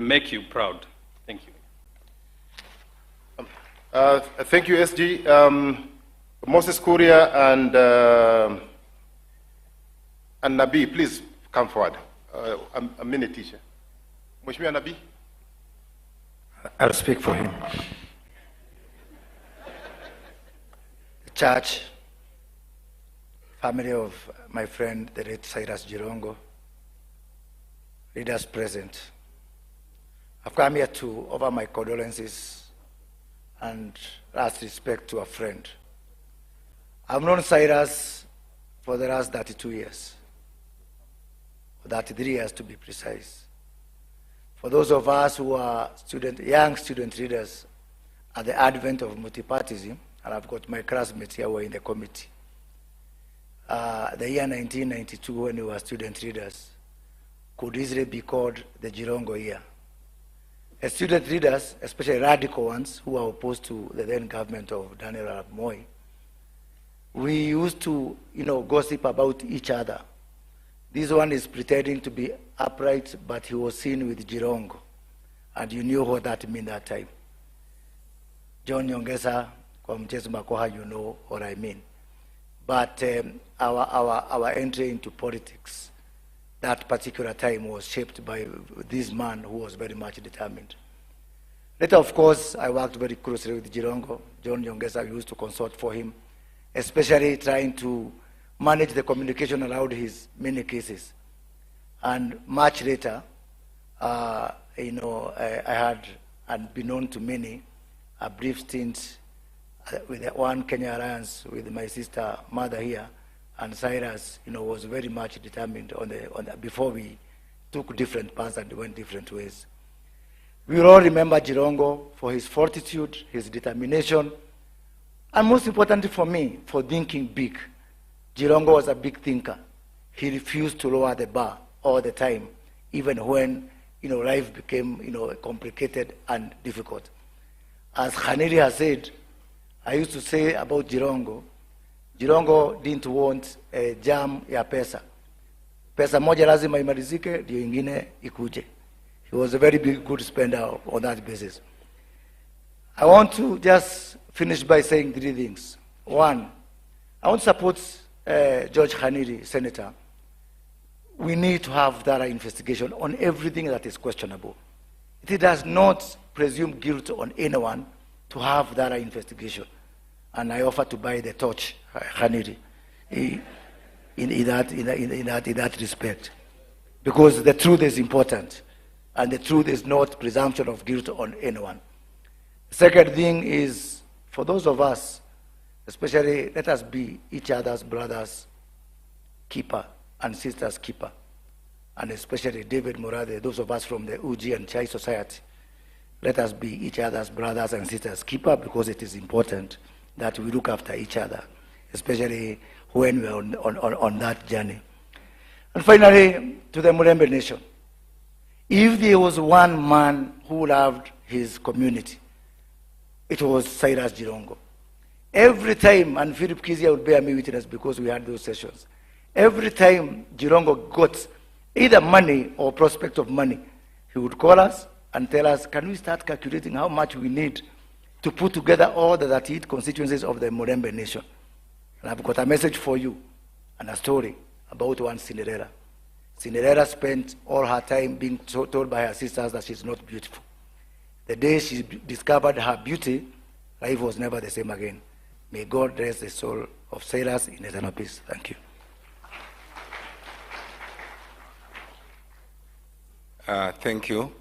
make you proud. Thank you. Thank you, SG. Moses Kuria and Nabi, please come forward. A minute, teacher. Mheshimiwa Nabi. I'll speak for him. The church, family of my friend, the late Cyrus Jirongo, leaders present. I've come here to offer my condolences and last respect to a friend. I've known Cyrus for the last 32 years, 33 years to be precise. For those of us who are young student leaders at the advent of multipartyism, and I've got my classmates here who are in the committee, the year 1992 when we were student leaders could easily be called the Jirongo year. As student leaders, especially radical ones who are opposed to the then government of Daniel Arap Moi, we used to, gossip about each other. This one is pretending to be upright, but he was seen with Jirongo, and you knew what that meant that time. John Nyongesa, kwa mchezo makoha, you know what I mean. But our entry into politics that particular time was shaped by this man who was very much determined. Later, of course, I worked very closely with Jirongo. John Nyongesa used to consult for him, especially trying to manage the communication around his many cases. And much later, I had, unbeknown to many, a brief stint with the One Kenya Alliance with my sister mother here, and Cyrus, was very much determined before we took different paths and went different ways. We will all remember Jirongo for his fortitude, his determination, and most importantly for me, for thinking big. Jirongo was a big thinker. He refused to lower the bar all the time, even when life became complicated and difficult. As Khaniri has said, I used to say about Jirongo, Jirongo didn't want a jam ya pesa. Pesa moja lazima imalizike, ndio ingine ikuje. He was a very good spender on that basis. I want to just finish by saying 3 things. One, I want to support George Khaniri, Senator. We need to have thorough investigation on everything that is questionable. It does not presume guilt on anyone to have thorough investigation. And I offer to buy the torch, Khaniri, in that respect. Because the truth is important. And the truth is not presumption of guilt on anyone. The second thing is, for those of us, especially, let us be each other's brothers' keeper and sisters' keeper. And especially David Morade, those of us from the Uji and Chai Society, let us be each other's brothers and sisters' keeper, because it is important that we look after each other, especially when we are on that journey. And finally, to the Murembe Nation. If there was one man who loved his community, it was Cyrus Jirongo. Every time, and Philip Kizia would bear me witness because we had those sessions, every time Jirongo got either money or prospect of money, he would call us and tell us, can we start calculating how much we need to put together all the 38 constituencies of the Murembe Nation? And I've got a message for you and a story about one Cinderella. Cinderella spent all her time being told by her sisters that she's not beautiful. The day she discovered her beauty, life was never the same again. May God rest the soul of Cyrus in eternal peace. Thank you. Thank you.